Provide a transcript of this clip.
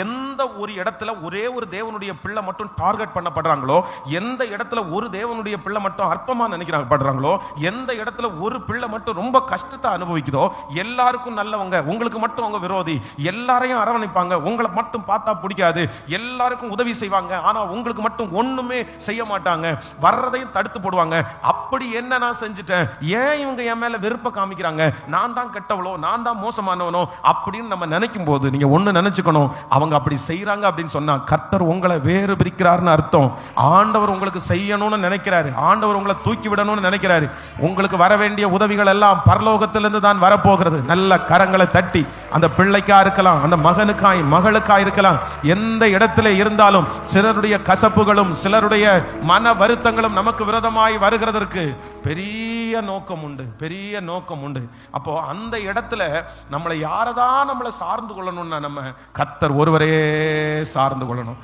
எந்த ஒரு இடத்துல ஒரே ஒரு தேவனுடைய பிள்ளை மட்டும் டார்கெட் பண்ணப்படுறாங்களோ, எந்த இடத்துல ஒரு தேவனுடைய பிள்ளை மட்டும் அற்பமா நினைக்கிறாங்களோ, எந்த இடத்துல ஒரு பிள்ளை மட்டும் ரொம்ப கஷ்டத்தை அனுபவிக்குதோ, எல்லாருக்கும் நல்லவங்க, உங்களுக்கு மட்டும் அவங்க விரோதி, எல்லாரையும் அரவணைப்பாங்க, உங்களை மட்டும் பார்த்தா பிடிக்காது, எல்லாருக்கும் உதவி செய்வாங்க, ஆனா உங்களுக்கு மட்டும் ஒண்ணுமே செய்ய மாட்டாங்க, வர்றதையும் தடுத்து போடுவாங்க. அப்படி என்ன நான் செஞ்சுட்டேன், ஏன் இவங்க என் மேல வெறுப்ப காமிக்கிறாங்க, நான் தான் கெட்டவளோ, நான் தான் மோசமானவனோ அப்படின்னு நம்ம நினைக்கும் போது நீங்க ஒண்ணு நினைச்சுக்கணும், அவங்க அப்படி செய்யறாங்க அப்படின்னு சொன்னா கர்த்தர் உங்களை வேறு பிரிக்கிறார்னு அர்த்தம். ஆண்டவர் உங்களுக்கு செய்யணும்னு நினைக்கிறாரு, ஆண்டவர் உங்களை தூக்கி விடணும்னு நினைக்கிறாரு. உங்களுக்கு வர வேண்டிய உதவிகள் எல்லாம் பரலோகத்திலிருந்து தான் வரப்போகிறது. நல்ல கரங்களை தட்டி, அந்த பிள்ளைக்கா இருக்கலாம், அந்த மகனுக்காய் மகளுக்காய் இருக்கலாம், எந்த இடத்துல இருந்தாலும் சிலருடைய கசப்புகளும் சிலருடைய மன வருத்தங்களும் நமக்கு விரோதமாய் வருகிறதற்கு பெரிய நோக்கம் உண்டு, பெரிய நோக்கம் உண்டு. அப்போ அந்த இடத்துல நம்மளை யாரதான் நம்மளை சார்ந்து கொள்ளணும்னா நம்ம கர்த்தர் ஒருவரே சார்ந்து கொள்ளணும்.